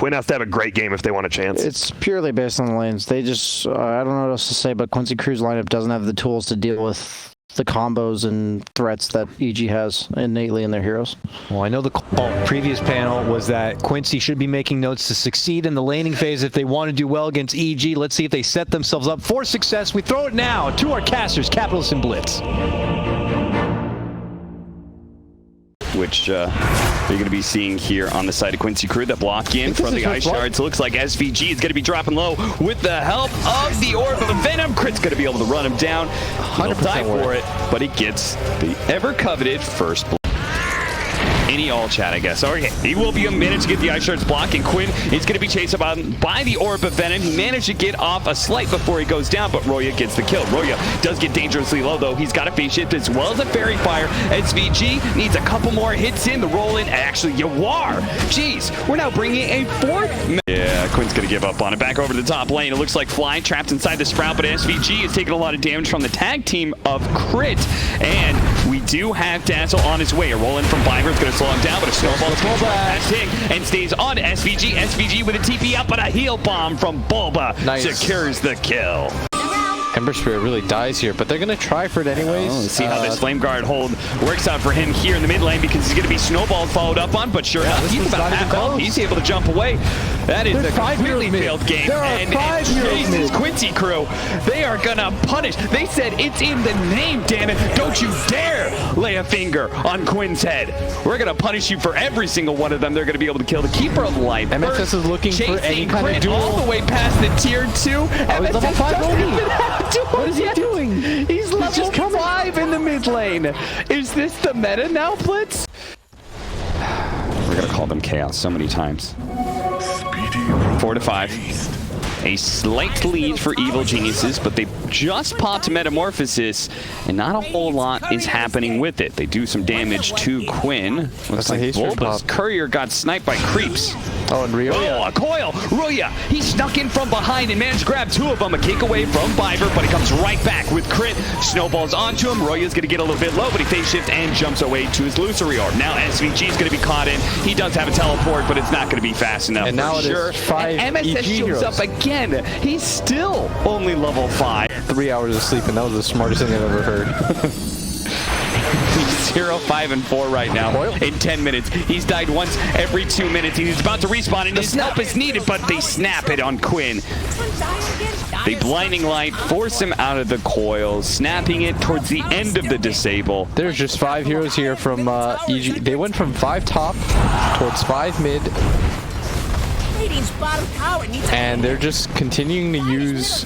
Quinn has to have a great game if they want a chance. It's purely based on the lanes. They just, I don't know what else to say, but Quincy Crew's lineup doesn't have the tools to deal with the combos and threats that EG has innately in their heroes. Well, I know the previous panel was that Quincy should be making notes to succeed in the laning phase if they want to do well against EG. Let's see if they set themselves up for success. We throw it now to our casters, Capitalist and Blitz. Which you're going to be seeing here on the side of Quincy Crew. That block in from the ice shards. Looks like SVG is going to be dropping low with the help of the Orb of Venom. Crit's going to be able to run him down. He'll die for it, but he gets the ever-coveted first block. Any all chat, I guess. All right, he will be a minute to get the ice shards block, and Quinn is going to be chased by the Orb of Venom. He managed to get off a slight before he goes down, but Roya gets the kill. Roya does get dangerously low, though. He's got a phase shift as well as a fairy fire. SVG needs a couple more hits in the roll in. Actually, Yawar. Jeez, we're now bringing a fourth. Yeah, Quinn's going to give up on it. Back over to the top lane. It looks like Fly trapped inside the Sprout, but SVG is taking a lot of damage from the tag team of Crit. And we do have Dazzle on his way. A roll in from Viber is going to slow him down, but a snowball past Ting and stays on SVG. SVG with a TP up, but a heal bomb from Bulba secures the kill. Ember Spirit really dies here, but they're going to try for it anyways. Let's see how this Flame Guard hold works out for him here in the mid lane, because he's going to be snowballed followed up on, but sure enough, he's about half health. He's able to jump away. That is a completely failed game. And Jesus, Quincy Crew, they are going to punish. They said it's in the name, damn it. Don't you dare lay a finger on Quinn's head. We're going to punish you for every single one of them. They're going to be able to kill the Keeper of Life. MSS is looking for any kind of duel. All the way past the tier 2. MSS level 5 what is he doing? He's level 5 in the mid lane. Is this the meta now, Blitz? We're going to call them Chaos so many times. 4 to 5. A slight lead for Evil Geniuses, but they just popped Metamorphosis, and not a whole lot is happening with it. They do some damage to Quinn. Looks like Bulba's Courier got sniped by creeps. Oh, and Roya. Oh, a coil! Roya, he snuck in from behind and managed to grab 2 of them. A kick away from Viber, but he comes right back with Crit. Snowballs onto him. Roya's going to get a little bit low, but he phase shift and jumps away to his Illusory Orb. Now SVG's going to be caught in. He does have a teleport, but it's not going to be fast enough. And now it is 5 and MSS EG shows heroes. up again. He's still only level 5. 3 hours of sleep, and that was the smartest thing I've ever heard. He's 0, 5, and 4 right now in 10 minutes. He's died once every 2 minutes. He's about to respawn, and his help is needed, but they snap it on Quinn. The Blinding Light force him out of the coil, snapping it towards the end of the disable. There's just 5 heroes here from EG. They went from 5 top towards 5 mid. And they're just continuing to use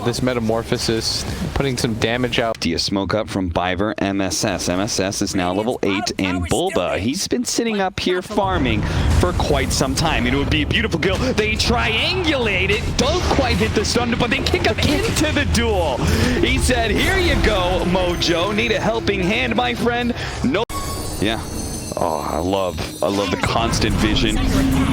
this Metamorphosis, putting some damage out. Do you smoke up from Biver MSS? MSS is now level 8, and Bulba, he's been sitting up here farming for quite some time. It would be a beautiful kill. They triangulate it, don't quite hit the stun, but they kick him into the duel. He said, here you go, Mojo. Need a helping hand, my friend? No. Yeah. Oh, I love the constant vision.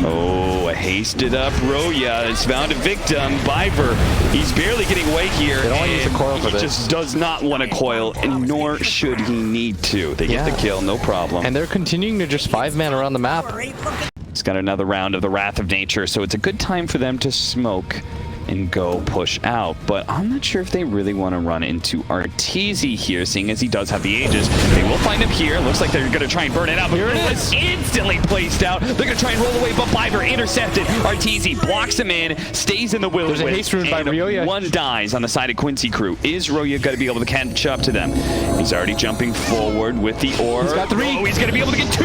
Oh, a hasted up Roya has found a victim. Viber, he's barely getting away here. They don't use a coil for this. He just does not want a coil, and nor should he need to. They get the kill, no problem. And they're continuing to just 5-man around the map. He's got another round of the Wrath of Nature, so it's a good time for them to smoke and go push out, but I'm not sure if they really want to run into Arteezy here, seeing as he does have the Aegis. They will find him here. Looks like they're going to try and burn it out, but here it is instantly placed out. They're going to try and roll away, but Viber intercepted. Arteezy blocks him in, stays in the will. There's a haste rune by Roya. One dies on the side of Quincy Crew. Is Roya going to be able to catch up to them? He's already jumping forward with the orb. He's got 3. Oh, he's going to be able to get 2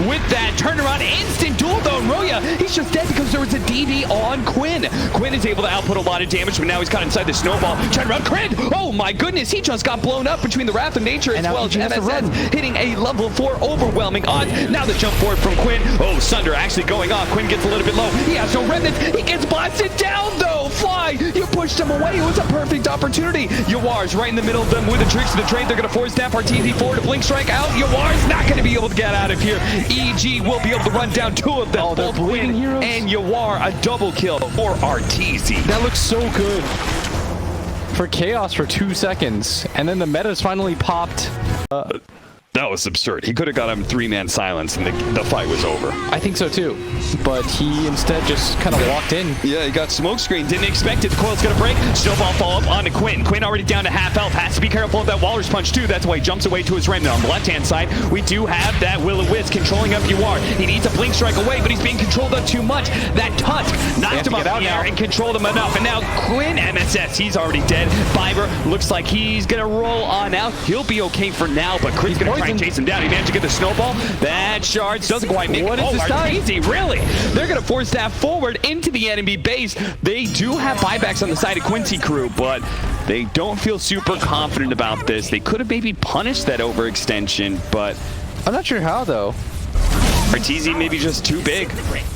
with that turnaround. Instant duel though. Roya, he's just dead because there was a DD on Quinn. Quinn is able to output a lot of damage, but now he's caught inside the snowball. Trying to run Crit. Oh my goodness, he just got blown up between the Wrath of Nature as well as MSS hitting a level 4 overwhelming odds. Now the jump forward from Quinn. Oh, Sunder actually going off. Quinn gets a little bit low. He has no remnants. He gets blasted down though. Fly, you pushed him away. It was a perfect opportunity. Yawar's right in the middle of them with the tricks of the trade. They're going to force down Arteezy forward. A blink strike out. Yawar's not going to be able to get out of here. EG will be able to run down 2 of them. Both Quinn and Yawar, a double kill for Arteezy. That looks so good for Chaos for 2 seconds, and then the meta's finally popped. That was absurd. He could have got him 3-man silence and the fight was over. I think so too, but he instead just kind of walked in. Yeah, he got smoke screen. Didn't expect it. The coil's going to break. Snowball follow-up onto Quinn. Quinn already down to half health. Has to be careful of that Walrus punch too. That's why he jumps away to his remnant. On the left-hand side, we do have that Will-O-Wisp controlling up UR. He needs a blink strike away, but he's being controlled up too much. That Tusk knocked him up in the air and controlled him enough. And now Quinn MSS, he's already dead. Fiber looks like he's going to roll on out. He'll be okay for now, but Chris going to try and chase him down. He managed to get the snowball. That Shards doesn't quite make it. What is this time? Easy, really? They're going to force that forward into the enemy base. They do have buybacks on the side of Quincy crew, but they don't feel super confident about this. They could have maybe punished that overextension, but I'm not sure how though. Arteezy maybe just too big.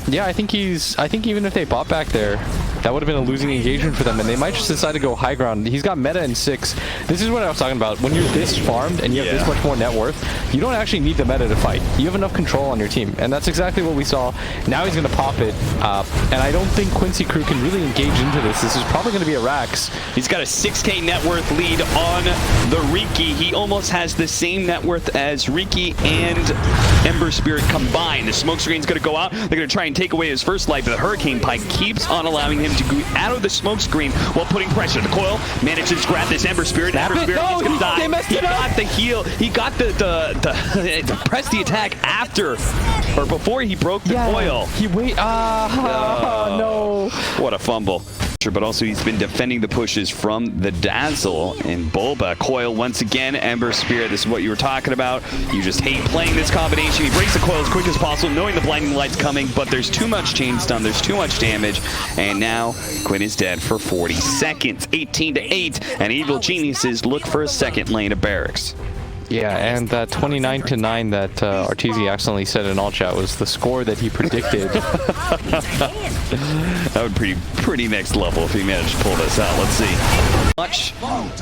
Yeah, I think even if they bought back there, that would have been a losing engagement for them, and they might just decide to go high ground. He's got meta in 6. This is what I was talking about. When you're this farmed and you have this much more net worth, you don't actually need the meta to fight. You have enough control on your team, and that's exactly what we saw. Now he's going to pop it, and I don't think Quincy crew can really engage into this. This is probably going to be a Rax. He's got a 6K net worth lead on the Riki. He almost has the same net worth as Riki and Ember Spirit combined. The smoke screen's going to go out. They're going to try and take away his first life, but the Hurricane Pike keeps on allowing him to go out of the smoke screen while putting pressure. The coil manages to grab this Ember Spirit. Ember Spirit is going to die. He got the heal. He got the press the attack after or before he broke the coil. He no. What a fumble. But also he's been defending the pushes from the Dazzle and Bulba. Coil once again, Ember Spirit, this is what you were talking about. You just hate playing this combination. He breaks the coil as quick as possible, knowing the blinding light's coming, but there's too much chain stun, there's too much damage, and now Quinn is dead for 40 seconds. 18-8, and Evil Geniuses look for a second lane of barracks. Yeah, and that 29-9 that Arteezy accidentally said in all chat was the score that he predicted. That would be pretty next level if he managed to pull this out. Let's see.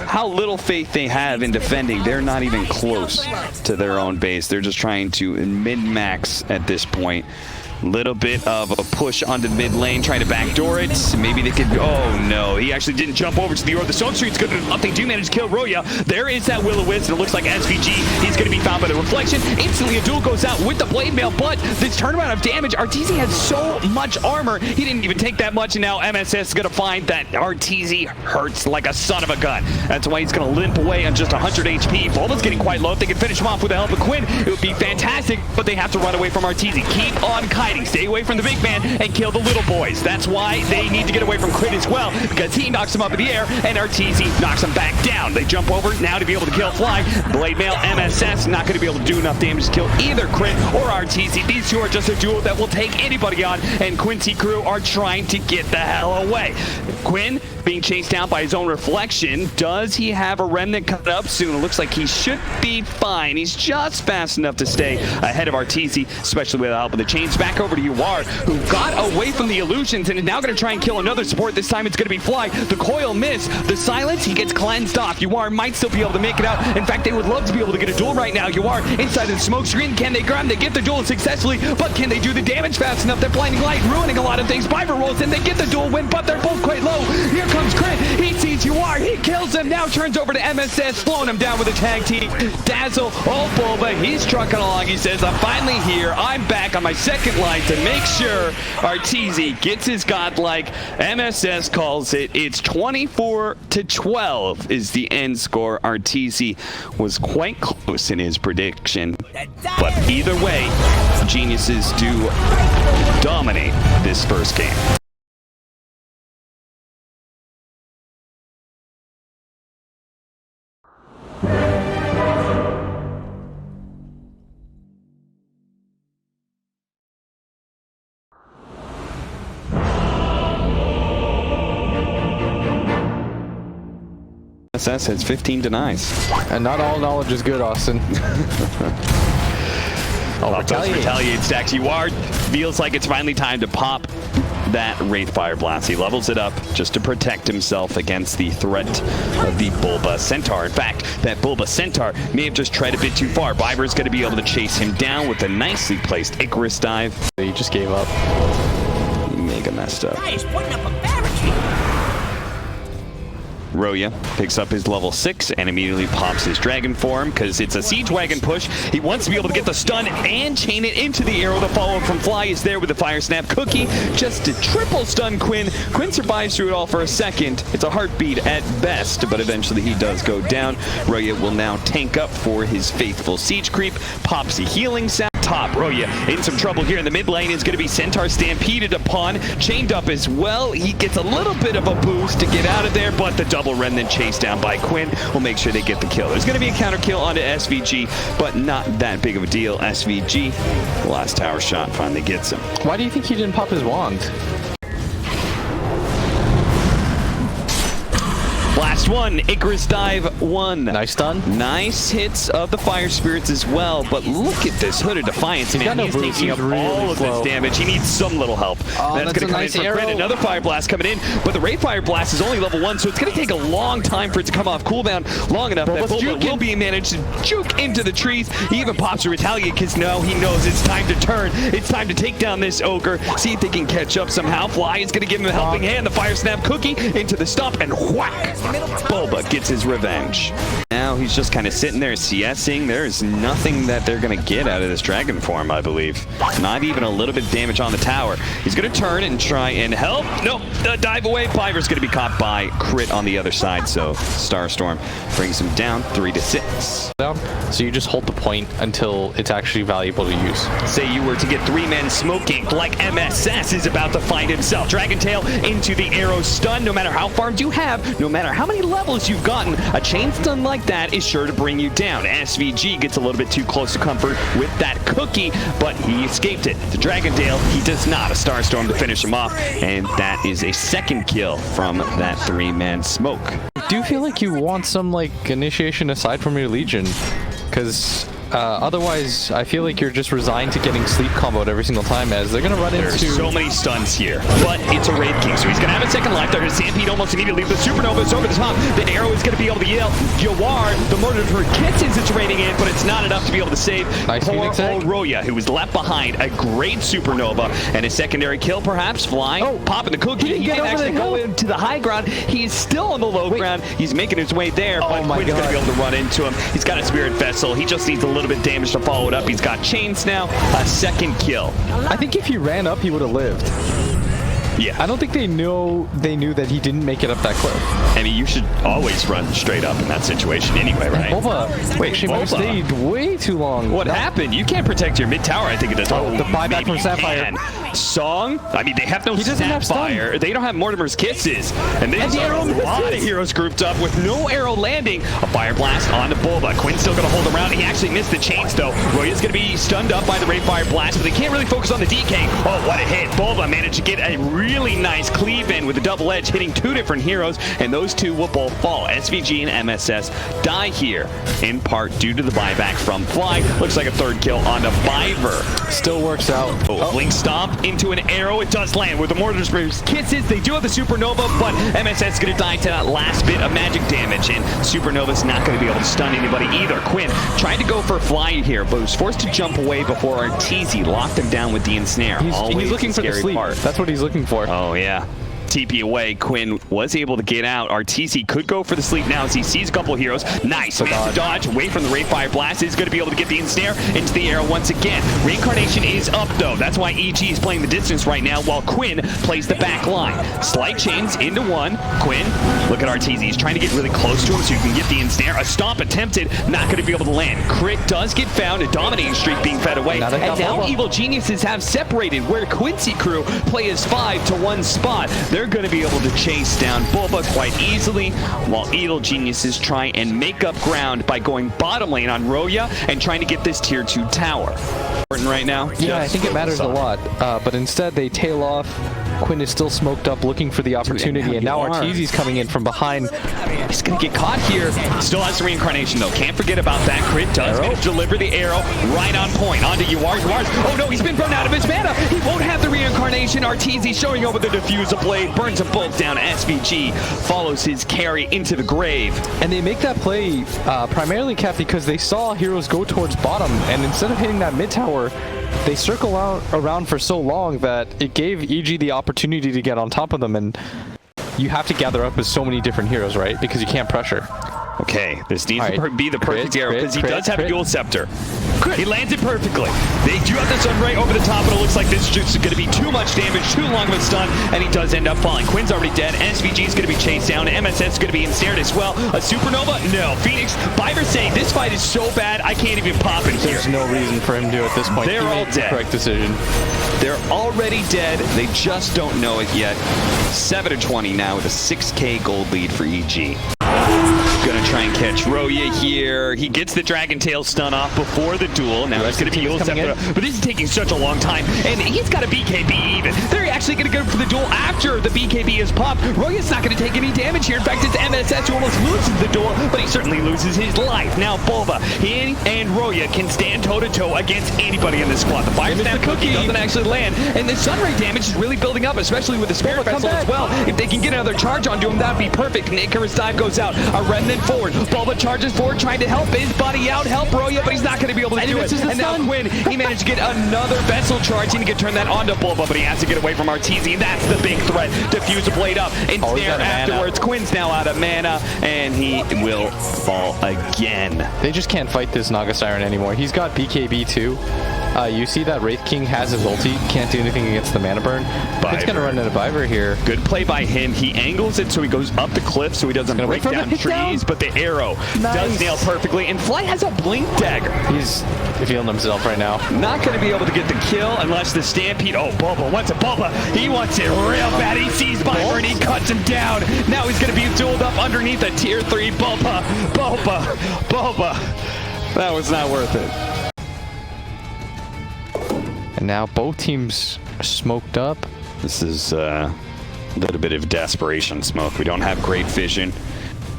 How little faith they have in defending. They're not even close to their own base. They're just trying to min-max at this point. Little bit of a push onto the mid lane, trying to backdoor it. Maybe they could. Oh no, he actually didn't jump over to the Aura. The Stone Street's good enough. They do manage to kill Roya. There is that Will-O-Wisp, and it looks like SVG. He's going to be found by the reflection. Instantly, a duel goes out with the blade mail, but this turnaround of damage. Arteezy has so much armor. He didn't even take that much, and now MSS is going to find that Arteezy hurts like a son of a gun. That's why he's going to limp away on just 100 HP. Bulba's getting quite low. If they can finish him off with the help of Quinn, it would be fantastic, but they have to run away from Arteezy. Keep on kiting. Stay away from the big man and kill the little boys. That's why they need to get away from Quinn as well, because he knocks him up in the air and Arteezy knocks him back down. They jump over now to be able to kill Fly. Blade Mail, MSS, not going to be able to do enough damage to kill either Crit or Arteezy. These two are just a duo that will take anybody on, and Quincy crew are trying to get the hell away. Quinn being chased down by his own reflection. Does he have a remnant coming up soon? It looks like he should be fine. He's just fast enough to stay ahead of Arteezy, especially with the help of the chains. Back over to UR, who got away from the illusions and is now going to try and kill another support. This time it's going to be Fly. The coil miss. The silence, he gets cleansed off. UR might still be able to make it out. In fact, they would love to be able to get a duel right now. UR inside of the smoke screen. Can they grab? They get the duel successfully, but can they do the damage fast enough? That blinding light ruining a lot of things. Biber rolls in. They get the duel win, but they're both quite low. Here comes Crit. He sees UR. He kills him. Now turns over to MSS, slowing him down with a tag team. Dazzle, oh Bulba, he's trucking along. He says, I'm finally here. I'm back on my second line to make sure Arteezy gets his godlike. MSS calls it. It's 24-12 is the end score. Arteezy was quite close in his prediction, but either way, Geniuses do dominate this first game. SS has 15 denies. And not all knowledge is good, Austin. Retaliate stacks. UR feels like it's finally time to pop that Wraithfire Blast. He levels it up just to protect himself against the threat of the Bulba Centaur. In fact, that Bulba Centaur may have just tried a bit too far. Viber's going to be able to chase him down with a nicely placed Icarus dive. He just gave up. Mega messed up. Hey, he's putting up a barricade. Roya picks up his level 6 and immediately pops his dragon form because it's a siege wagon push. He wants to be able to get the stun and chain it into the arrow. The follow-up from Fly is there with the fire snap cookie just to triple stun Quinn. Quinn survives through it all for a second. It's a heartbeat at best, but eventually he does go down. Roya will now tank up for his faithful siege creep. Pops a healing sap. Top. Roya in some trouble here in the mid lane is going to be Centaur stampeded upon, chained up as well. He gets a little bit of a boost to get out of there, but the double remnant chased down by Quinn will make sure they get the kill. There's going to be a counter kill onto SVG, but not that big of a deal. SVG, the last tower shot finally gets him. Why do you think he didn't pop his wand? Last one, Icarus Dive 1. Nice stun. Nice hits of the Fire Spirits as well, but look at this Hood of Defiance, man. He's taking up all of this damage. He needs some little help. That's going to come in for credit. Another Fire Blast coming in, but the Ray Fire Blast is only level 1, so it's going to take a long time for it to come off cooldown long enough that Boba will be managed to juke into the trees. He even pops a Retaliate because now he knows it's time to turn. It's time to take down this Ogre, see if they can catch up somehow. Fly is going to give him a helping hand. The Fire Snap Cookie into the stump and whack! Boba gets his revenge. Now he's just kind of sitting there CSing. There's nothing that they're going to get out of this dragon form, I believe. Not even a little bit of damage on the tower. He's going to turn and try and help. Nope, dive away. Piver's going to be caught by Crit on the other side, so Starstorm brings him down 3-6. So you just hold the point until it's actually valuable to use. Say you were to get 3-man smoking like MSS is about to find himself. Dragon Tail into the arrow stun. No matter how farmed you have, no matter how many levels you've gotten, a chain stun like that is sure to bring you down. SVG gets a little bit too close to comfort with that cookie, but he escaped it. The Dragon Tail, he does not. A Starstorm to finish him off, and that is a second kill from that 3-man smoke. Do you feel like you want some like initiation aside from your Legion? Because otherwise, I feel like you're just resigned to getting sleep comboed every single time, as they're going to run into... There's so many stuns here, but it's a Raid King, so he's going to have a second life. They're going to stampede almost immediately. The Supernova is over the top. The arrow is going to be able to yell, Yawar. The Mortar for Kisses it's raining in, but it's not enough to be able to save poor old Roya, who was left behind. A great Supernova, and a secondary kill perhaps. Flying, popping the cookie. He can actually go into the high ground. He is still on the low ground. He's making his way there, but Quinn's going to be able to run into him. He's got a Spirit Vessel. He just needs a little bit of damage to follow it up. He's got chains now. A second kill. I think if he ran up, he would have lived. Yeah. I don't think they knew that he didn't make it up that quick. I mean, you should always run straight up in that situation anyway, right? Wait, she stayed way too long. What happened? You can't protect your mid tower, I think it does. Oh, the buyback from Sapphire. Song? I mean, they have no Sapphire. They don't have Mortimer's Kisses. And they have a lot of heroes grouped up with no arrow landing. A Fire Blast onto Bulba. Quinn's still going to hold around. He actually missed the chains, though. Roya's going to be stunned up by the Ray Fire Blast, but they can't really focus on the DK. Oh, what a hit. Bulba managed to get a really nice cleave in with the double edge, hitting two different heroes, and those two will both fall. SVG and MSS die here, in part due to the buyback from Fly. Looks like a third kill on the Fiver. Still works out. Blink Stomp into an arrow. It does land with the Mortar's Kisses. They do have the Supernova, but MSS is going to die to that last bit of magic damage, and Supernova's not going to be able to stun anybody either. Quinn tried to go for Fly here, but was forced to jump away before Arteezy locked him down with the ensnare. He's looking for the sleep. That's what he's looking for. Oh, yeah. TP away. Quinn was able to get out. Arteezy could go for the sleep now as he sees a couple of heroes. Nice. Dodge away from the Ray Fire Blast. Is going to be able to get the ensnare into the arrow once again. Reincarnation is up, though. That's why EG is playing the distance right now while Quinn plays the back line. Slight chains into one. Quinn, look at Arteezy. He's trying to get really close to him so you can get the ensnare. A stomp attempted. Not going to be able to land. Crit does get found. A dominating streak being fed away. And now Evil Geniuses have separated where Quincy crew play as 5 to 1 spot. They're going to be able to chase down Bulba quite easily, while Evil Geniuses try and make up ground by going bottom lane on Roya and trying to get this tier 2 tower. Important right now? Yeah, I think it matters a lot, but instead they tail off. Quinn is still smoked up looking for the opportunity, and now Arteezy's coming in from behind. He's going to get caught here. Still has the reincarnation, though. Can't forget about that. Crit does deliver the arrow right on point onto Yawar. Oh, no, he's been run out of his mana. He won't have the reincarnation. Arteezy showing over the diffuser blade. Burns them both down. SVG follows his carry into the grave. And they make that play primarily, Cap, because they saw heroes go towards bottom, and instead of hitting that mid tower, they circle around for so long that it gave EG the opportunity to get on top of them, and you have to gather up with so many different heroes, right? Because you can't pressure. Okay, this needs All to right. be the perfect arrow because he does have a dual scepter. Crit. He lands it perfectly. They do have the stun right over the top, but it looks like this is just going to be too much damage, too long of a stun, and he does end up falling. Quinn's already dead. SVG is going to be chased down. MSS is going to be ensnared as well. A supernova? No. Phoenix, Biber saying this fight is so bad, I can't even pop in here. There's no reason for him to at this point. They're He all made the dead. correct decision. They're already dead. They just don't know it yet. 7-20 now with a 6K gold lead for EG. Gonna try and catch Roya here. He gets the Dragon Tail stun off before the duel. Now he's gonna be dual scepter, but this is taking such a long time, and he's got a BKB even. They're actually gonna go for the duel after the BKB is popped. Roya's not gonna take any damage here. In fact, it's MSS who almost loses the duel, but he certainly loses his life. Now Bulba, he and Roya can stand toe-to-toe against anybody in this squad. The Fire Snap Cookie doesn't actually land, and the Sunray damage is really building up, especially with the Spirit Vessel as well. If they can get another charge onto him, that'd be perfect. And Icarus dive goes out. A Remnant forward. Bulba charges forward, trying to help his buddy out, help Roya, but he's not going to be able to do it. And now Quinn, he managed to get another Vessel charge. He can turn that onto Bulba, but he has to get away from Arteezy, and that's the big threat. Diffuse a blade up, and snare afterwards. Quinn's now out of mana, and he will fall again. They just can't fight this Naga Siren anymore. He's got BKB too. You see that Wraith King has his ulti, can't do anything against the mana burn. It's going to run into Biber here. Good play by him. He angles it so he goes up the cliff so he doesn't break down trees, but the arrow does nail perfectly. And Fly has a blink dagger. He's feeling himself right now. Not going to be able to get the kill unless the Stampede. Oh, Bulba wants it. Bulba, he wants it real bad. He sees Biber and he cuts him down. Now he's going to be dueled up underneath a tier 3. Bulba. That was not worth it. And now both teams are smoked up. This is a little bit of desperation smoke. We don't have great vision.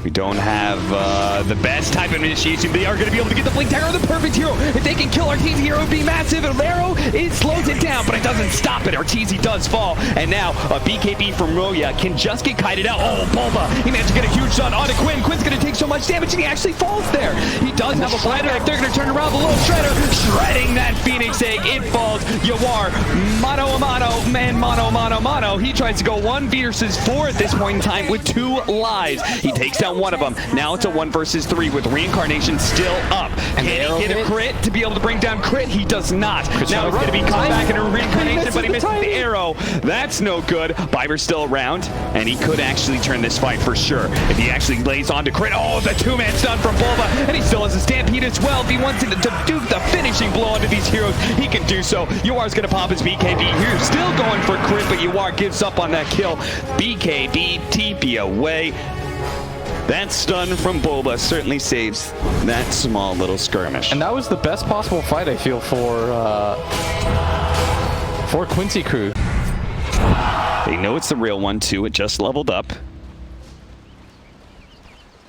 We don't have the best type of initiation. They are going to be able to get the Blink Dagger on the perfect hero. If they can kill Arteezy, hero would be massive. And Arrow, it slows it down, but it doesn't stop it. Arteezy does fall. And now a BKB from Roya can just get kited out. Oh, Bulba, he managed to get a huge shot onto Quinn. Quinn's going to take so much damage, and he actually falls there. He does have a Shredder. If they're going to turn around the little Shredder, shredding that Phoenix Egg. It falls. Yawar, mano. He tries to go 1 versus 4 at this point in time with 2 lives. He takes down one of them. Now it's a 1 versus 3 with Reincarnation still up. Can he get a crit to be able to bring down Crit? He does not. Now he's going to be caught back in a Reincarnation, but he misses the arrow. That's no good. Biber's still around, and he could actually turn this fight for sure if he actually lays on to Crit. Oh, the 2-man stun from Bulba, and he still has a Stampede as well. If he wants to do the finishing blow onto these heroes, he can do so. Yuar's going to pop his BKB here. Still going for Crit, but Yuar gives up on that kill. BKB, TP away. That stun from Bulba certainly saves that small little skirmish. And that was the best possible fight, I feel, for Quincy crew. They know it's the real one, too. It just leveled up.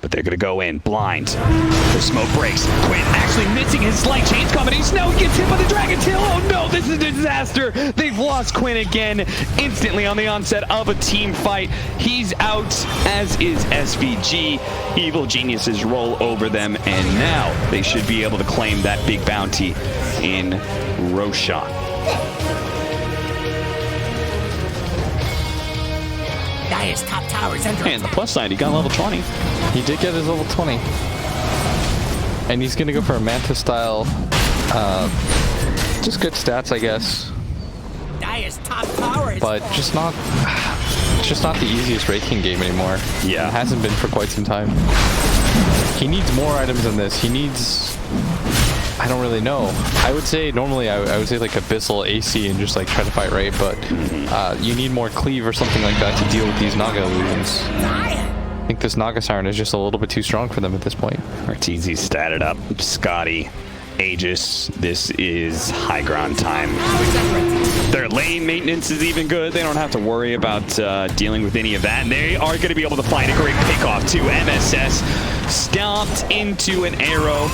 But they're going to go in blind. The smoke breaks. Quinn actually missing his slight chains combination. Now he gets hit by the Dragon Tail. Oh no, this is a disaster. They've lost Quinn again instantly on the onset of a team fight. He's out, as is SVG. Evil geniuses roll over them, and now they should be able to claim that big bounty in Roshan. Dire's top tower is under And the plus side, he got level 20. He did get his level 20. And he's going to go for a Manta style. Just good stats, I guess. Dire's top tower is But just not the easiest Wraith King game anymore. Yeah. It hasn't been for quite some time. He needs more items than this. He needs... I don't really know. I would say normally I would say like Abyssal AC and just like try to fight right, but you need more cleave or something like that to deal with these Naga illusions. I think this Naga Siren is just a little bit too strong for them at this point. Arteezy statted up. Scotty, Aegis, this is high ground time. Their lane maintenance is even good. They don't have to worry about dealing with any of that. And they are going to be able to find a great pickoff too. MSS stomped into an arrow.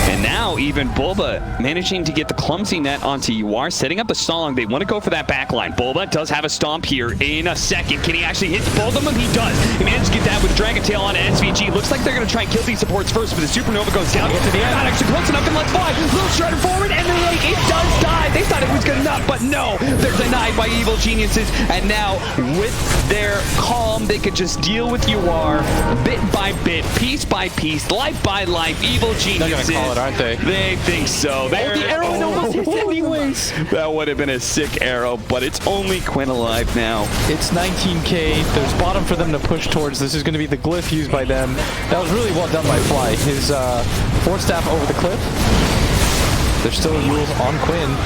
And now even Bulba managing to get the clumsy net onto Yuar, setting up a song. They want to go for that backline. Bulba does have a stomp here in a second. Can he actually hit both of them? He does. He managed to get that with Dragon Tail on SVG. Looks like they're going to try and kill these supports first, but the Supernova goes down to the end. Not actually close enough, and let's fly. Little Shredder forward, and the lake, it does die. They thought it was good enough, but no. no! They're denied by evil geniuses, and now with their calm, they could just deal with UR bit by bit, piece by piece, life by life. Evil geniuses. They're gonna call it, aren't they? They think so. The arrow almost hits anyways. That would have been a sick arrow, but it's only Quinn alive now. It's 19k. There's bottom for them to push towards. This is going to be the glyph used by them. That was really well done by Fly. His forward staff over the cliff. There's still rules on Quinn.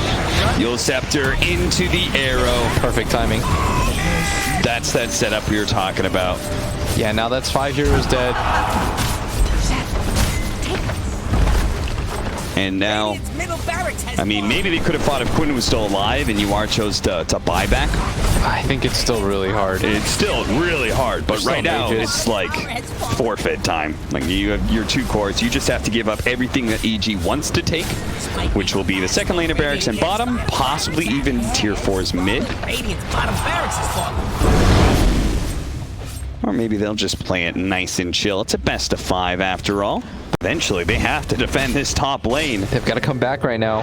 Yule Scepter into the arrow. Perfect timing. That's that setup we were talking about. Yeah, now that's 5 heroes dead. And now, I mean, maybe they could have fought if Quinn was still alive and UR chose to buy back. I think it's still really hard. It's still really hard, but right now it's like forfeit time. Like you have your 2 cores, you just have to give up everything that EG wants to take, which will be the second lane of barracks and bottom, possibly even tier 4's mid. Or maybe they'll just play it nice and chill. It's a best of 5 after all. Eventually, they have to defend this top lane. They've got to come back right now.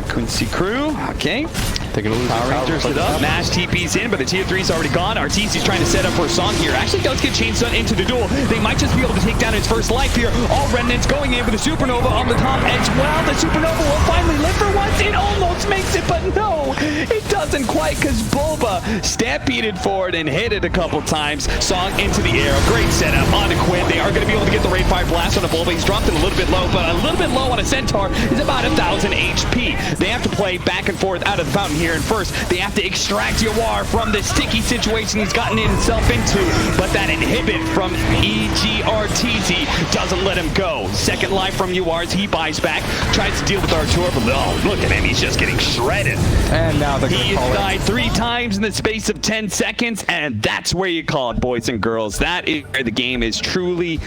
Quincy crew, okay. They're going to lose Power Rangers it up. Nash TP's in, but the tier 3's already gone. Arteezy's trying to set up for a song here. Actually does get Chainsaw into the duel. They might just be able to take down his first life here. All Remnants going in with a Supernova on the top as well. The Supernova will finally live for once. It almost makes it, but no, it doesn't quite because Bulba stampeded forward and hit it a couple times. Song into the air. Great setup onto Quinn. They are going to be able to get the Raid 5 blast on a Bulba. He's dropped it a little bit low, but a little bit low on a Centaur is about 1,000 HP. They have to play back and forth out of the fountain here, and first they have to extract Yawar from the sticky situation he's gotten himself into, but that inhibit from EG Arteezy doesn't let him go. Second life from Yawar, he buys back, tries to deal with Artur, but oh, look at him, he's just getting shredded. And now they're He going to call has it. died 3 times in the space of 10 seconds, and that's where you call it, boys and girls. That is where the game is truly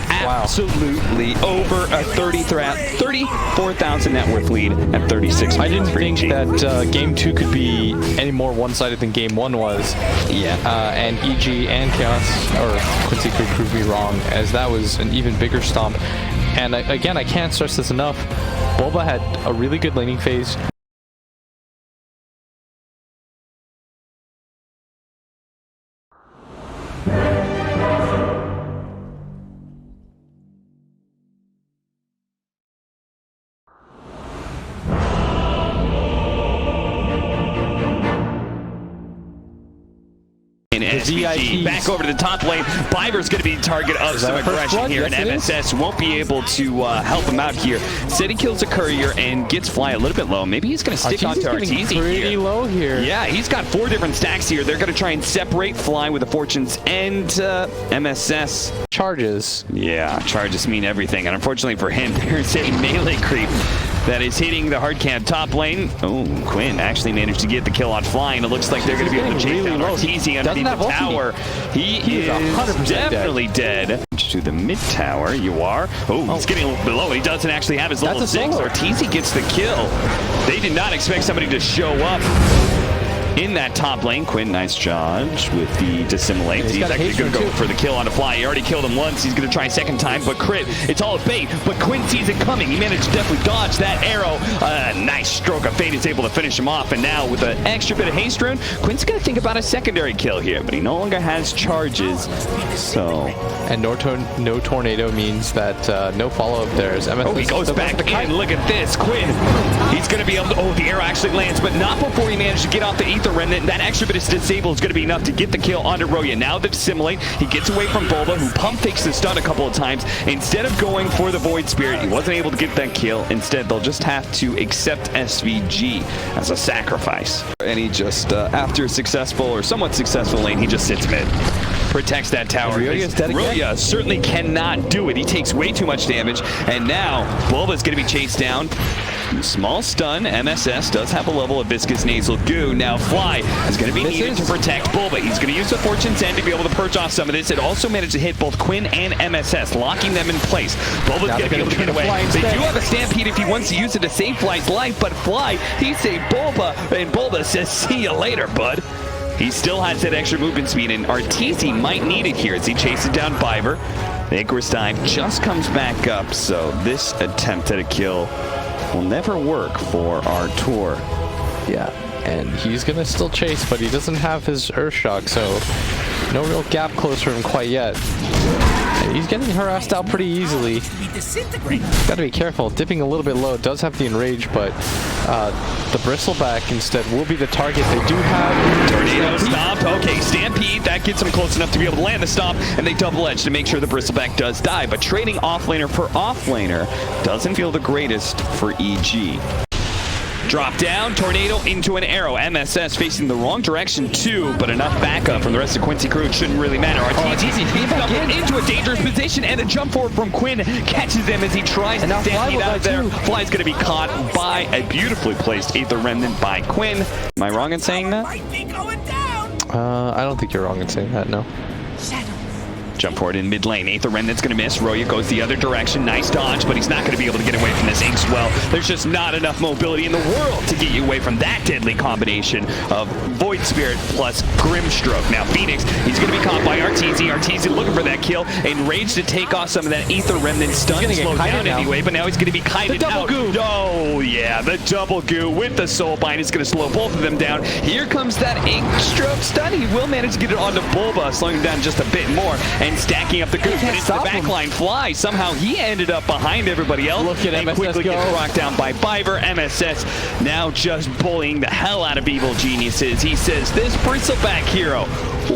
absolutely over. A 34,000 net worth lead at 36 minutes. I didn't think that Game 2 could be any more one-sided than Game 1 was. Yeah. And EG and Chaos, or Quincy could prove me wrong, as that was an even bigger stomp. And again, I can't stress this enough. Bulba had a really good laning phase. SVG back over to the top lane. Biver's going to be the target of some aggression here, and MSS won't be able to help him out here. Said he kills a courier and gets Fly a little bit low. Maybe he's going to stick onto Arteezy pretty here. Low here. Yeah, he's got 4 different stacks here. They're going to try and separate Fly with the Fortunes and MSS. Charges. Yeah, charges mean everything, and unfortunately for him, there's a melee creep that is hitting the hard cam top lane. Oh, Quinn actually managed to get the kill on Fly, and it looks like they're going to be able to chase down Arteezy underneath the tower. He is 100% definitely dead. To the mid tower, you are. Oh, he's getting a little below. He doesn't actually have his level 6. Arteezy gets the kill. They did not expect somebody to show up in that top lane. Quinn, nice dodge with the dissimulate. He's actually going to go for the kill on the Fly. He already killed him once. He's going to try a second time, but crit. It's all a bait, but Quinn sees it coming. He managed to definitely dodge that arrow. Nice stroke of fate is able to finish him off, and now with an extra bit of haste rune, Quinn's going to think about a secondary kill here, but he no longer has charges, so... And no tornado means that no follow-up there. Oh, he goes back in. Look at this. Quinn, he's going to be able to... Oh, the arrow actually lands, but not before he managed to get off the Ether Remnant. That extra bit of disable is going to be enough to get the kill onto Roya. Now the dissimulate, he gets away from Bulba, who pump fakes the stun a couple of times. Instead of going for the Void Spirit, he wasn't able to get that kill. Instead, they'll just have to accept SVG as a sacrifice. And he just, after a successful or somewhat successful lane, he just sits mid. Protects that tower. Roya certainly cannot do it. He takes way too much damage, and now Bulba's going to be chased down. Small stun. MSS does have a level of Viscous Nasal Goo. Now Fly is going to be needed to protect Bulba. He's going to use the Fortune's End to be able to purge off some of this. It also managed to hit both Quinn and MSS, locking them in place. Bulba's going to be able to get away. They do have a Stampede if he wants to use it to save Fly's life, but Fly, he saved Bulba, and Bulba says, see you later, bud. He still has that extra movement speed, and Arteezy might need it here as he chases down Biver. The Icarus dive just comes back up, so this attempt at a kill will never work for Artur. Yeah, and he's gonna still chase, but he doesn't have his Earthshock, so no real gap close for him quite yet. And he's getting harassed out pretty easily. Gotta be careful. Dipping a little bit low, does have the Enrage, but the Bristleback instead will be the target. They do have Tornado stopped. Okay, Stampede. That gets him close enough to be able to land the stomp, and they double edge to make sure the Bristleback does die. But trading offlaner for offlaner doesn't feel the greatest for EG. Drop down, Tornado into an arrow. MSS facing the wrong direction too, but enough backup from the rest of Quincy crew. It shouldn't really matter. RTZ into a dangerous position, and a jump forward from Quinn catches him as he tries to stampede out of there. Fly's going to be caught by a beautifully placed Aether Remnant by Quinn. Am I wrong in saying that? I don't think you're wrong in saying that, no. Jump forward in mid lane. Aether Remnant's going to miss. Roya goes the other direction. Nice dodge, but he's not going to be able to get away from this Inkswell. There's just not enough mobility in the world to get you away from that deadly combination of Void Spirit plus Grimstroke. Now, Phoenix, he's going to be caught by RTZ. RTZ looking for that kill. Enraged to take off some of that Aether Remnant stun. He's going to slow down anyway, but now he's going to be kited out. Oh, yeah, the double goo with the Soulbind is going to slow both of them down. Here comes that Inkstroke stun. He will manage to get it onto Bulba, slowing him down just a bit more. And stacking up the goo, but it's the backline Fly. Somehow he ended up behind everybody else. Look at and MSS quickly go. gets rocked down by Biver. MSS now just bullying the hell out of Evil Geniuses. He says, this Bristleback hero,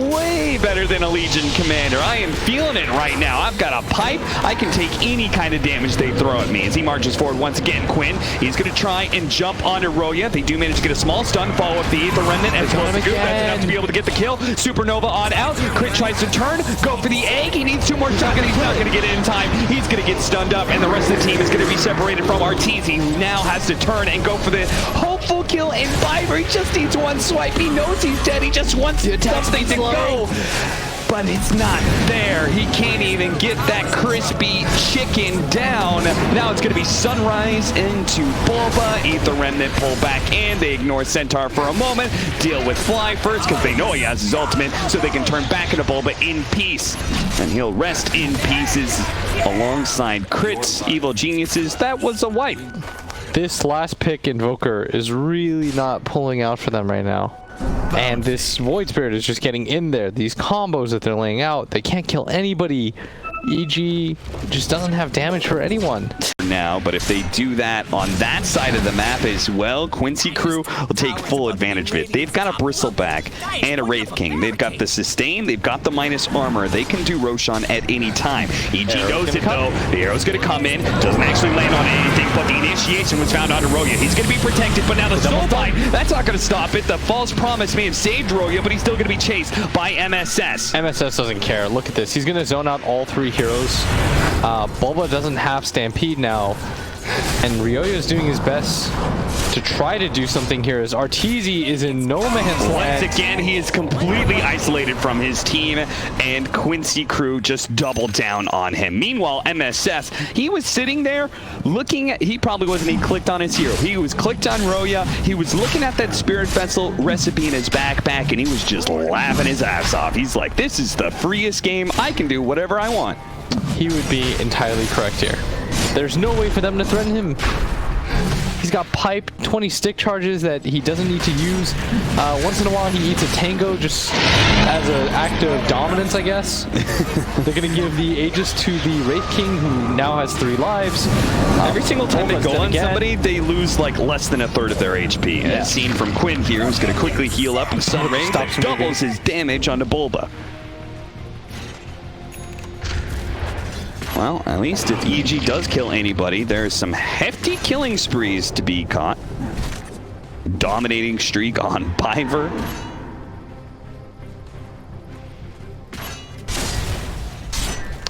way better than a Legion Commander. I am feeling it right now. I've got a pipe. I can take any kind of damage they throw at me. As he marches forward once again, Quinn, he's going to try and jump onto Roya. They do manage to get a small stun, follow up the Aether Remnant as well as the goo. That's enough to be able to get the kill. Supernova on out. Crit tries to turn, go for the egg. He needs 2 more shots, and he's not going to get it in time. He's going to get stunned up, and the rest of the team is going to be separated from RTZ, who now has to turn and go for the hopeful kill. And Biver, he just needs 1 swipe. He knows he's dead. He just wants something to go. But it's not there. He can't even get that crispy chicken down. Now it's going to be Sunrise into Bulba. Aether Remnant pull back in. They ignore Centaur for a moment. Deal with Fly first because they know he has his ultimate, so they can turn back into Bulba in peace. And he'll rest in pieces alongside Crits, Evil Geniuses. That was a wipe. This last pick Invoker is really not pulling out for them right now. And this Void Spirit is just getting in there. These combos that they're laying out, they can't kill anybody. EG just doesn't have damage for anyone now, but if they do that on that side of the map as well, Quincy crew will take full advantage of it. They've got a Bristleback and a Wraith King. They've got the sustain, they've got the minus armor. They can do Roshan at any time. EG knows it though. The arrow's going to come in, doesn't actually land on anything, but the initiation was found on Roya. He's going to be protected, but now the Soulbind, that's not going to stop it. The false promise may have saved Roya, but he's still going to be chased by MSS. MSS doesn't care. Look at this. He's going to zone out all 3 heroes. Bulba doesn't have Stampede now, and Ryoya is doing his best to try to do something here as RTZ is in no man's land. Once again, he is completely isolated from his team, and Quincy crew just doubled down on him. Meanwhile, MSS, he was sitting there looking at, he probably wasn't even clicked on his hero. He was clicked on Roya. He was looking at that Spirit Vessel recipe in his backpack, and he was just laughing his ass off. He's like, this is the freest game. I can do whatever I want. He would be entirely correct here. There's no way for them to threaten him. He's got pipe, 20 stick charges that he doesn't need to use. Once in a while he eats a tango just as an act of dominance, I guess. They're going to give the Aegis to the Wraith King, who now has 3 lives. Every single time they go on somebody, they lose like less than 1/3 of their HP. As seen from Quinn here, who's going to quickly heal up with Sun Ring, that doubles his damage onto Bulba. Well, at least if EG does kill anybody, there's some hefty killing sprees to be caught. Dominating streak on Biver.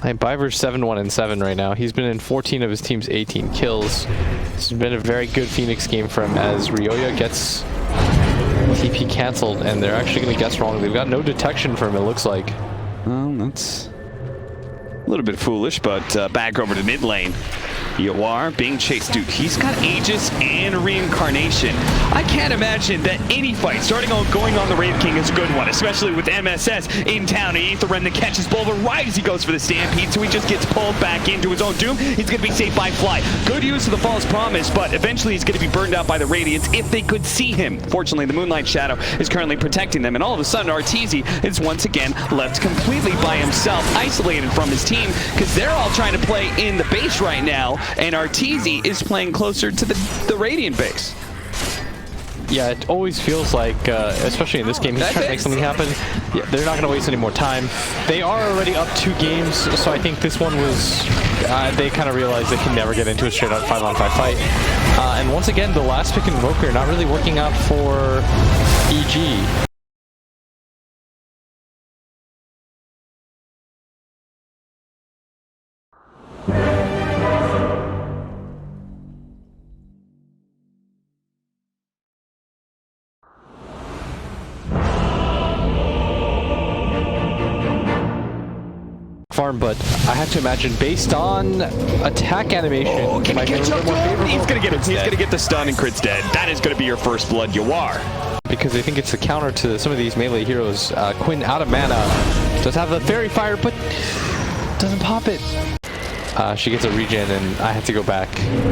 Hey, Biver's 7-1-7 right now. He's been in 14 of his team's 18 kills. This has been a very good Phoenix game for him as Ryoya gets TP canceled, and they're actually going to guess wrong. They've got no detection for him, it looks like. Well, that's a little bit foolish, but back over to mid lane. Yawar being chased. Dude, he's got Aegis and Reincarnation. I can't imagine that any fight going on the Raven King is a good one, especially with MSS in town. And the remnant catches Bulba right as he goes for the Stampede, so he just gets pulled back into his own doom. He's going to be saved by Fly. Good use of the False Promise, but eventually he's going to be burned out by the Radiance if they could see him. Fortunately, the Moonlight Shadow is currently protecting them, and all of a sudden, Arteezy is once again left completely by himself, isolated from his team, because they're all trying to play in the base right now, and Arteezy is playing closer to the Radiant base. Yeah, it always feels like, especially in this game, he's trying to make something happen. Yeah, they're not going to waste any more time. They are already up 2 games, so I think this one was, they kind of realized they can never get into a straight-up 5-on-5 fight. And once again, the last pick and Invoker not really working out for EG. Farm, but I have to imagine based on attack animation, can he catch up to him? He's gonna get the stun and Crit's dead. That is gonna be your first blood, Yawar. Because I think it's a counter to some of these melee heroes. Quinn out of mana, does have the Fairy Fire, but doesn't pop it. She gets a regen, and I have to go back.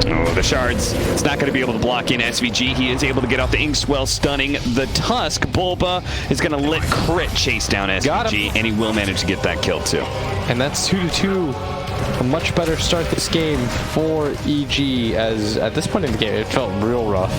Oh, the shards. It's not going to be able to block in SVG. He is able to get off the Inkswell, stunning the Tusk. Bulba is going to let Crit chase down SVG, and he will manage to get that kill too. And that's 2-2. A much better start this game for EG, as at this point in the game, it felt real rough.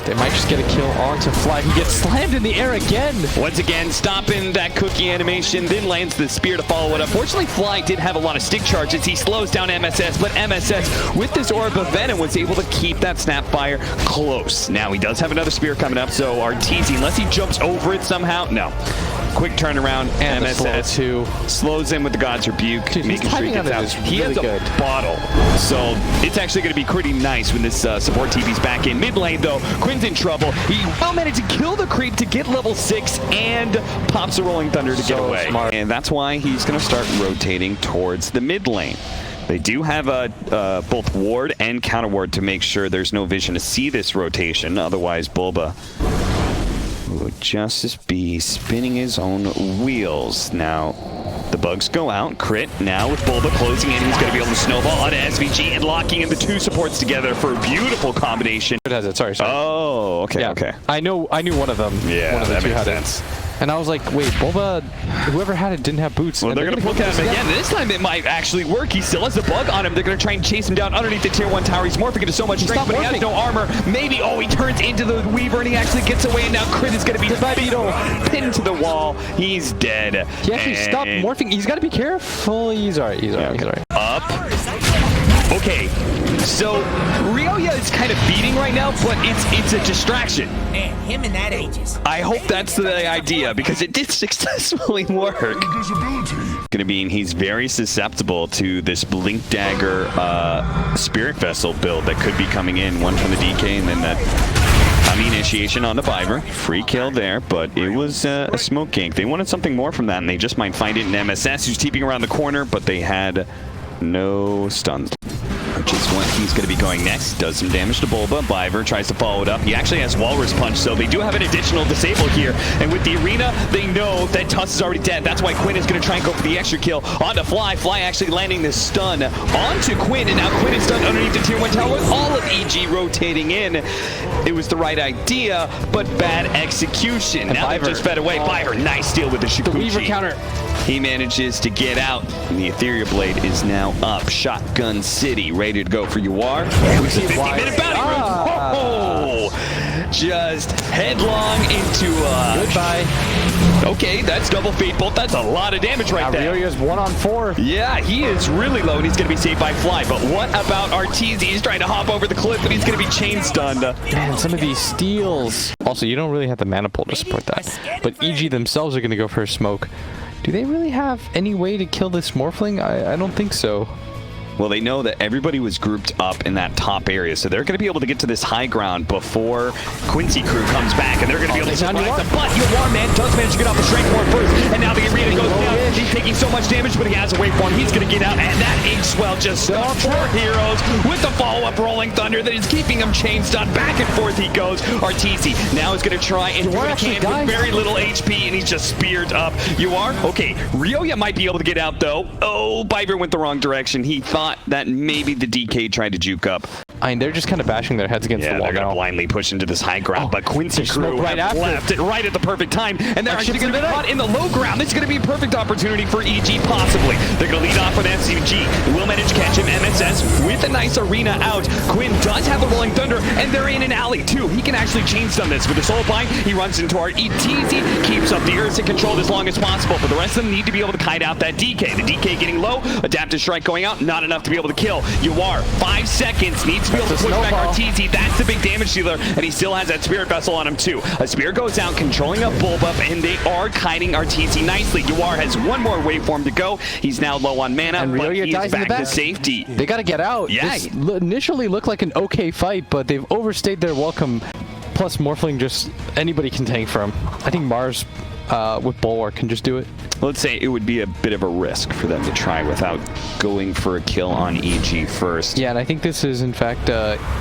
They might just get a kill onto Fly. He gets slammed in the air again. Once again, stopping that cookie animation, then lands the spear to follow it up. Fortunately, Fly did have a lot of stick charges. He slows down MSS, but MSS, with this Orb of Venom, was able to keep that Snapfire close. Now, he does have another spear coming up, so Arteezy, unless he jumps over it somehow, no. Quick turnaround, and MSS slows in with the God's Rebuke, making sure he gets out. He has a bottle, so it's actually going to be pretty nice when this support TV's back in. Mid lane, though, Quinn's in trouble. He will manage to kill the creep to get level 6 and pops a Rolling Thunder to get away. Smart. And that's why he's going to start rotating towards the mid lane. They do have both ward and counter ward to make sure there's no vision to see this rotation. Otherwise, Bulba would just be spinning his own wheels. Now, the bugs go out. Crit now with Bulba closing in. He's going to be able to snowball onto SVG and locking in the 2 supports together for a beautiful combination. It has it. Sorry. Oh, okay, yeah. okay. I knew one of them. Yeah, one of the that two makes had sense. And I was like, wait, Bulba, whoever had it didn't have boots. Well, they're going to poke at him again. This time it might actually work. He still has a bug on him. They're going to try and chase him down underneath the tier 1 tower. He's morphing into so much strength, but he has no armor. Maybe, oh, he turns into the Weaver and he actually gets away, and now Crit is going to be pinned to the wall. He's dead. He actually stopped morphing. He's got to be careful. He's all right. He's all right. Up. Okay, so Ryoya is kind of beating right now, but it's a distraction. Man, him and that Aegis. I hope that's the idea, because it did successfully work. Gonna mean he's very susceptible to this Blink Dagger Spirit Vessel build that could be coming in. One from the DK and then that initiation on the Viper. Free kill there, but it was a smoke gank. They wanted something more from that, and they just might find it in MSS, who's TPing around the corner, but they had no stuns. Which is what he's going to be going next. Does some damage to Bulba. Biver tries to follow it up. He actually has Walrus Punch, so they do have an additional disable here. And with the Arena, they know that Tuss is already dead. That's why Quinn is going to try and go for the extra kill onto Fly. Fly actually landing this stun onto Quinn, and now Quinn is stunned underneath the tier 1 tower with all of EG rotating in. It was the right idea, but bad execution. And now they've just fed away. Biver, nice steal with the Shikuchi. The Weaver counter. He manages to get out, and the Ethereal Blade is now up. Shotgun City, ready to go for Yawar. With the 50-minute bounty run. Oh, just headlong into goodbye. Okay, that's double Fate Bolt. That's a lot of damage right there. Ryoya's 1-on-4. Yeah, he is really low, and he's going to be saved by Fly. But what about Arteezy? He's trying to hop over the cliff, but he's going to be chain stunned. Man, some of these steals. Also, you don't really have the mana pool to support that. But EG themselves are going to go for a smoke. Do they really have any way to kill this Morphling? I don't think so. Well, they know that everybody was grouped up in that top area, so they're going to be able to get to this high ground before Quincy crew comes back, and they're going to be able to surprise them. But Yawar, man, does manage to get off the strength ward first, and now the arena goes down. He's taking so much damage, but he has a waveform. He's going to get out, and that Ink Swell just stunned 4 heroes with the follow-up Rolling Thunder that is keeping him chain stunned. Back and forth he goes. Arteezy now is going to try and do what he can with very little HP, and he's just speared up. Yawar, okay, Ryoya might be able to get out, though. Oh, Biver went the wrong direction. He thought that maybe the DK tried to juke up. I mean, they're just kind of bashing their heads against the wall. They're going to now. blindly push into this high ground, but Quincy crew have left it right at the perfect time, and they're actually going to be caught in the low ground. This is going to be a perfect opportunity for EG, possibly. They're going to lead off with SCG. Will manage to catch him. MSS with a nice arena out. Quinn does have the Rolling Thunder, and they're in an alley, too. He can actually chain stun this with the Soul Bind. He runs into our ETZ, keeps up the Ursa control as long as possible, but the rest of them need to be able to kite out that DK. The DK getting low, Adaptive Strike going out, not enough to be able to kill. Yawar, 5 seconds, needs to be able to push back Arteezy. That's the big damage dealer, and he still has that Spirit Vessel on him, too. A Spear goes out, controlling a Bulb up, and they are kiting Arteezy nicely. Yawar has one more waveform to go. He's now low on mana, and but he's back to safety. They got to get out. Yeah. This initially looked like an okay fight, but they've overstayed their welcome. Plus, Morphling, just anybody can tank for him. I think Mars with Bulwark can just do it. Let's say it would be a bit of a risk for them to try without going for a kill on EG first. Yeah, and I think this is, in fact,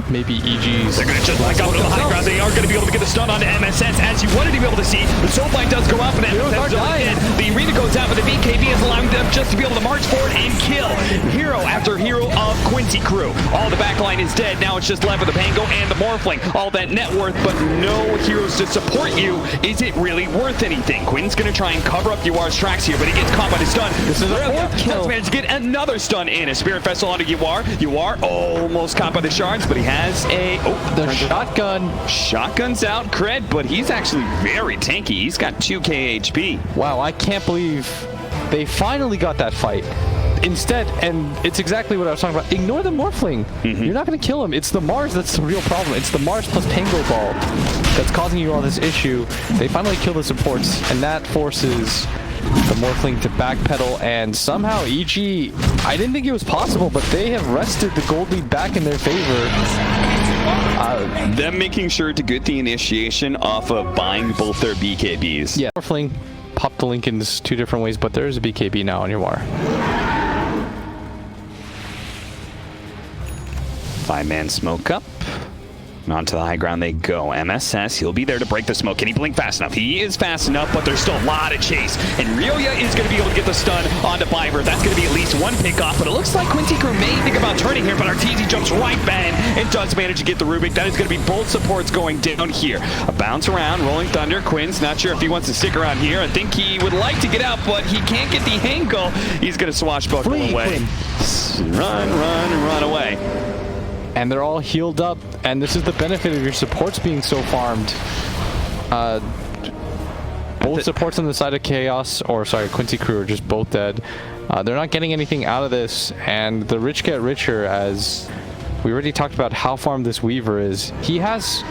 maybe EG's... They're going to just back out to the high ground. They are going to be able to get the stun onto MSS, as you wanted to be able to see. The Soul Bind does go out, but MSS is only dead. The arena goes out, but the BKB is allowing them just to be able to march forward and kill hero after hero of Quincy crew. All the backline is dead. Now it's just left with the Pango and the Morphling. All that net worth, but no heroes to support you. Is it really worth anything? Quinn's going to try and cover up Yawar's tracks here, but he gets caught by the stun. This is a 4th kill. Managed to get another stun in. A Spirit Vessel onto Yawar. Yawar almost caught by the shards, but he has a... Oh, the shotgun. Shotgun's out, Cred, but he's actually very tanky. He's got 2k HP. Wow, I can't believe they finally got that fight. Instead, and it's exactly what I was talking about, ignore the Morphling. You're not going to kill him. It's the Mars that's the real problem. It's the Mars plus Pango Ball that's causing you all this issue. They finally kill the supports, and that forces the Morphling to backpedal, and somehow EG, I didn't think it was possible, but they have wrested the gold lead back in their favor. Them making sure to get the initiation off of buying both their BKBs. Yeah, Morphling popped the Lincolns 2 different ways, but there is a BKB now on Yawar. 5-man smoke up. And onto the high ground they go. MSS, he'll be there to break the smoke. Can he blink fast enough? He is fast enough, but there's still a lot of chase. And Ryoya is going to be able to get the stun onto Biver. That's going to be at least 1 pick off, but it looks like Quincy crew may think about turning here, but Arteezy jumps right back and does manage to get the Rubik. That is going to be both supports going down here. A bounce around, Rolling Thunder. Quinn's not sure if he wants to stick around here. I think he would like to get out, but he can't get the angle. He's going to swashbuckle away. Run away. And they're all healed up, and this is the benefit of your supports being so farmed. Both supports on the side of Chaos, or sorry, Quincy crew are just both dead. They're not getting anything out of this, and the rich get richer, as we already talked about how farmed this Weaver is. He has,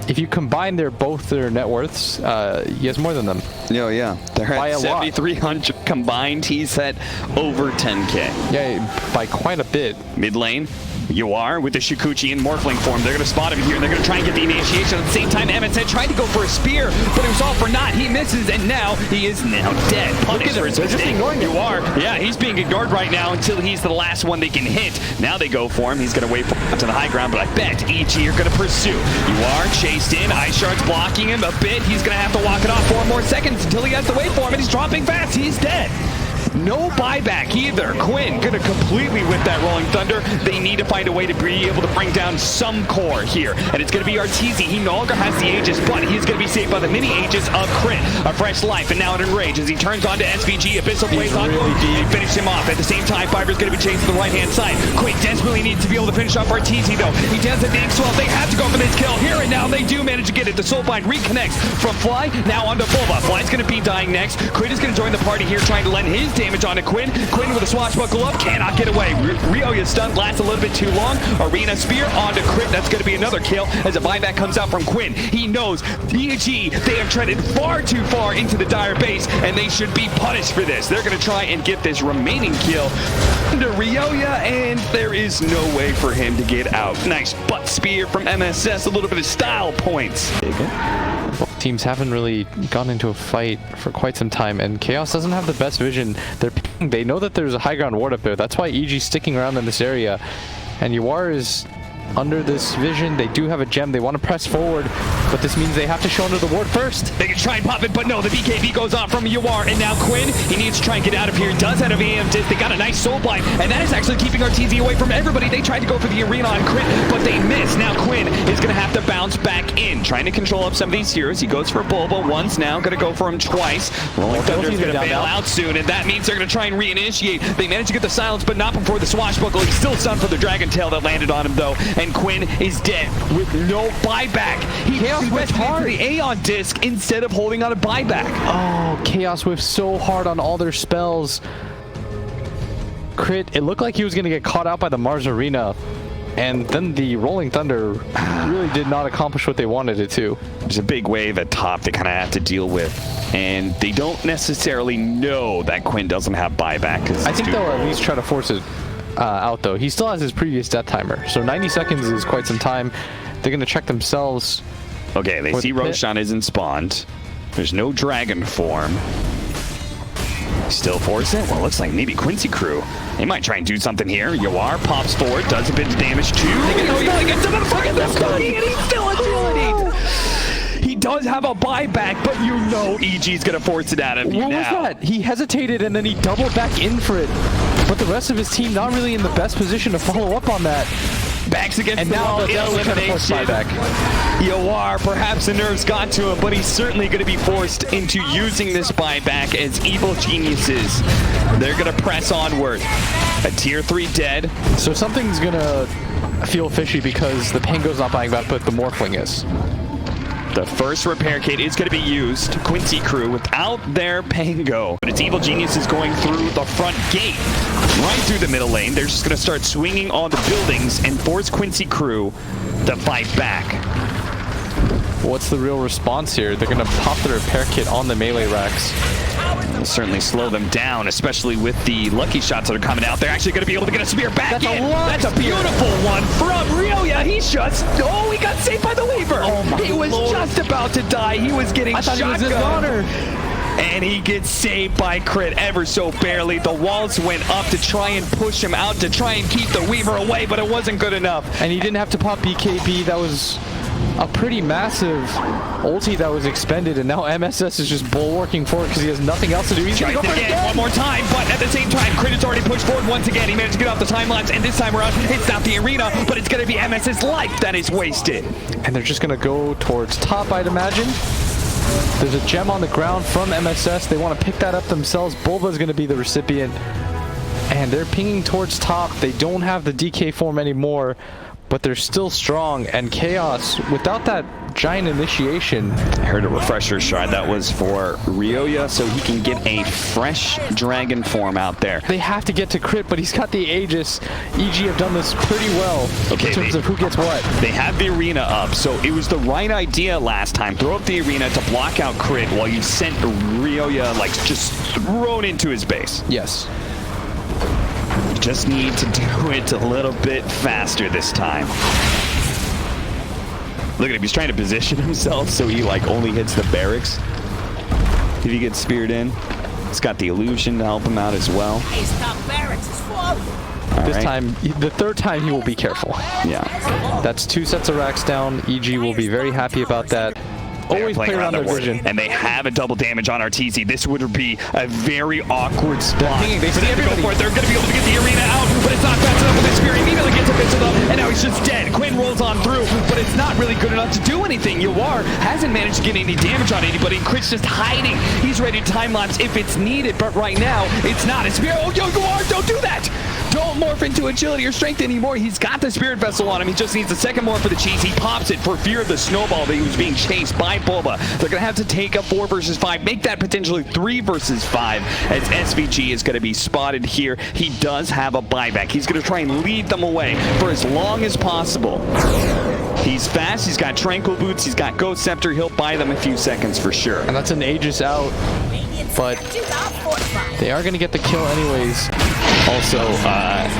if you combine both their net worths, he has more than them. Oh yeah, they're at 7,300 combined. He's at over 10k. Yeah, by quite a bit. Mid lane. Yawar with the Shukuchi in Morphling form. They're going to spot him here, and they're going to try and get the initiation. At the same time, Emmett had tried to go for a spear, but it was all for naught. He misses, and now he is dead. Punished for his mistake. Yawar, yeah, he's being ignored right now until he's the last one they can hit. Now they go for him. He's going to wait for him to the high ground, but I bet EG are going to pursue. Yawar chased in. Ice Shard's blocking him a bit. He's going to have to walk it off 4 more seconds until he has to wait for him, and he's dropping fast. He's dead. No buyback either. Quinn gonna completely whip that Rolling Thunder. They need to find a way to be able to bring down some core here. And it's gonna be Arteezy. He no longer has the Aegis, but he's gonna be saved by the mini Aegis of Crit. A fresh life, and now an Enrage as he turns onto SVG. Abyssal Blaze on and finish him off. At the same time, Fiver's gonna be chasing the right-hand side. Quinn desperately needs to be able to finish off Arteezy though. He does have the Ink Swell. They have to go for this kill here, and now they do manage to get it. The Soulbind reconnects from Fly, now onto Bulba. Fly's gonna be dying next. Crit is gonna join the party here, trying to lend his damage onto Quinn. Quinn with a swashbuckle up, cannot get away. Ryoya's stun lasts a little bit too long. Arena Spear onto Crit. That's going to be another kill as a buyback comes out from Quinn. He knows EG, they have treaded far too far into the Dire base, and they should be punished for this. They're going to try and get this remaining kill to Ryoya, and there is no way for him to get out. Nice butt spear from MSS, a little bit of style points. Both teams haven't really gone into a fight for quite some time, and Chaos doesn't have the best vision. They know that there's a high ground ward up there. That's why EG's sticking around in this area, and Yawar is under this vision. They do have a gem. They want to press forward, but this means they have to show under the ward first. They can try and pop it, but no, the BKB goes on from Yawar, and now Quinn, he needs to try and get out of here. He does have AM disc. They got a nice soul blind, and that is actually keeping RTZ away from everybody. They tried to go for the arena on Crit, but they missed. Now Quinn is going to have to bounce back in, trying to control up some of these heroes. He goes for Bulba once now, going to go for him twice. Rolling Thunder is going to bail out soon, and that means they're going to try and reinitiate. They managed to get the silence, but not before the swashbuckle. He's still stunned for the Dragon Tail that landed on him, though, and Quinn is dead with no buyback. He went hard the Aeon disc instead of holding on a buyback. Oh, Chaos whiffed so hard on all their spells. Crit, it looked like he was going to get caught out by the Mars Arena, and then the Rolling Thunder really did not accomplish what they wanted it to. There's a big wave at top they kind of have to deal with, and they don't necessarily know that Quinn doesn't have buyback. I think they'll at least try to force it out, though. He still has his previous death timer, so 90 seconds is quite some time. They're going to check themselves. Okay, they see Roshan isn't spawned. There's no dragon form. Still force it? Well, it looks like maybe Quincy crew. They might try and do something here. Yawar pops forward, does a bit of damage too. He gets him in fucking agility, and he's still agility. He does have a buyback, but you know EG's going to force it out of you now. What was that? He hesitated and then he doubled back in for it. But the rest of his team not really in the best position to follow up on that. Backs against and the now wall, they're trying to force buyback. Yawar, perhaps the nerves got to him, but he's certainly going to be forced into using this buyback as evil geniuses. They're going to press onward. A tier 3 dead. So something's going to feel fishy because the Pango's not buying back, but the Morphling is. The first repair kit is going to be used. Quincy crew without their Pango. But it's evil geniuses going through the front gate. Right through the middle lane. They're just going to start swinging on the buildings and force Quincy crew to fight back. What's the real response here? They're going to pop the repair kit on the melee racks. It'll certainly slow them down, especially with the lucky shots that are coming out. They're actually going to be able to get a spear back in. That's a beautiful one from Ryoya. He's just... Oh, he got saved by the Weaver. Oh my He was Lord. Just about to die. He was getting shotgunned. And he gets saved by Crit ever so barely. The walls went up to try and push him out, to try and keep the Weaver away, but it wasn't good enough. And he didn't have to pop BKB. That was a pretty massive ulti that was expended, and now MSS is just bulwarking forward because he has nothing else to do. He's trying to go for it again, one more time, but at the same time, Crit has already pushed forward once again. He managed to get off the time lapse, and this time around, it's not the arena, but it's going to be MS's life that is wasted. And they're just going to go towards top, I'd imagine. There's a gem on the ground from MSS. They want to pick that up themselves. Bulba's going to be the recipient. And they're pinging towards top. They don't have the DK form anymore, but they're still strong. And Chaos, without that giant initiation. I heard a refresher shard. That was for Ryoya, so he can get a fresh dragon form out there. They have to get to Crit, but he's got the Aegis. EG have done this pretty well in terms of who gets what. They have the arena up, so it was the right idea last time. Throw up the arena to block out Crit while you sent Ryoya like just thrown into his base. Yes. You just need to do it a little bit faster this time. Look at him, he's trying to position himself so he like only hits the barracks if he gets speared in. It's got the illusion to help him out as well. This time, the third time he will be careful. Yeah. That's 2 sets of racks down. EG will be very happy about that. Always play around their vision. And they have a double damage on RTZ. This would be a very awkward spot. They see everybody. Go for it. They're going to be able to get the arena out, but it's not fast enough with this spear. He immediately gets a bit of them, and now he's just dead. Quinn rolls on through, but it's not really good enough to do anything. Yawar hasn't managed to get any damage on anybody, and Crit's just hiding. He's ready to time-lapse if it's needed, but right now, it's not. His spear, oh, Yawar, don't do that! Don't morph into agility or strength anymore. He's got the Spirit Vessel on him. He just needs a second more for the cheese. He pops it for fear of the snowball that he was being chased by by Bulba. They're going to have to take a 4 versus 5, make that potentially 3 versus 5, as SVG is going to be spotted here. He does have a buyback. He's going to try and lead them away for as long as possible. He's fast, he's got Tranquil Boots, he's got Ghost Scepter, he'll buy them a few seconds for sure. And that's an Aegis out, but they are going to get the kill anyways. Also,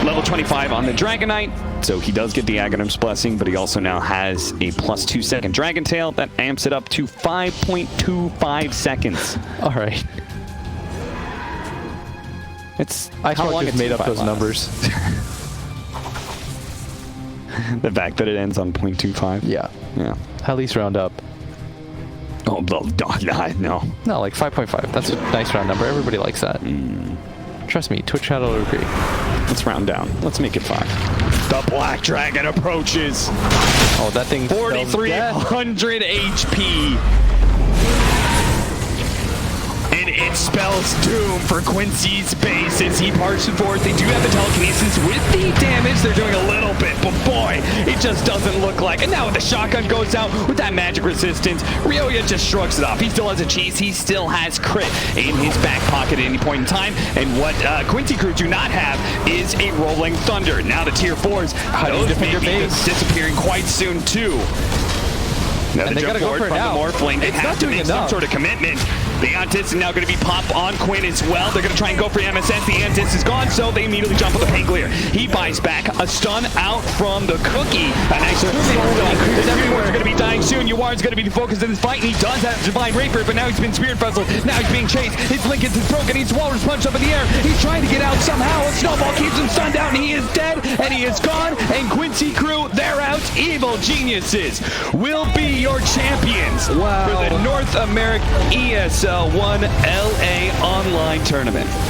level 25 on the Dragon Knight, so he does get the Aghanim's Blessing, but he also now has a +2 second Dragon Tail that amps it up to 5.25 seconds. All right. It's I just made up those numbers. The fact that it ends on 0.25. Yeah. Yeah. At least round up. Oh, no. No, like 5.5. That's a nice round number. Everybody likes that. Trust me, Twitch chat will agree. Let's round down. Let's make it 5. The Black Dragon approaches. Oh, that thing 4,300 HP. And it spells doom for Quincy's base as he parses forward. They do have the telekinesis with the damage. They're doing a little bit, but boy, it just doesn't look like. And now when the shotgun goes out with that magic resistance, Ryoya just shrugs it off. He still has a cheese. He still has crit in his back pocket at any point in time. And what Quincy crew do not have is a rolling thunder. Now the tier 4s, those may be disappearing quite soon too. Now and they gotta go for it now. Morphling. They have to make some sort of commitment. The Antis is now going to be pop on Quinn as well. They're going to try and go for the MSS. The Antis is gone, so they immediately jump on the pain clear. He buys back a stun out from the Cookie. A nice stun. Everyone's going to be dying soon. Yuar's going to be the focus of this fight, and he does have Divine Rapier, but now he's been Spirit Fuzzled. Now he's being chased. His Linken's is broken. He's Walrus Punch up in the air. He's trying to get out somehow. A snowball keeps him stunned out, and he is dead, and he is gone. And Quincy crew, they're out. Evil Geniuses will be your champions for the North American ESL 1 LA online tournament.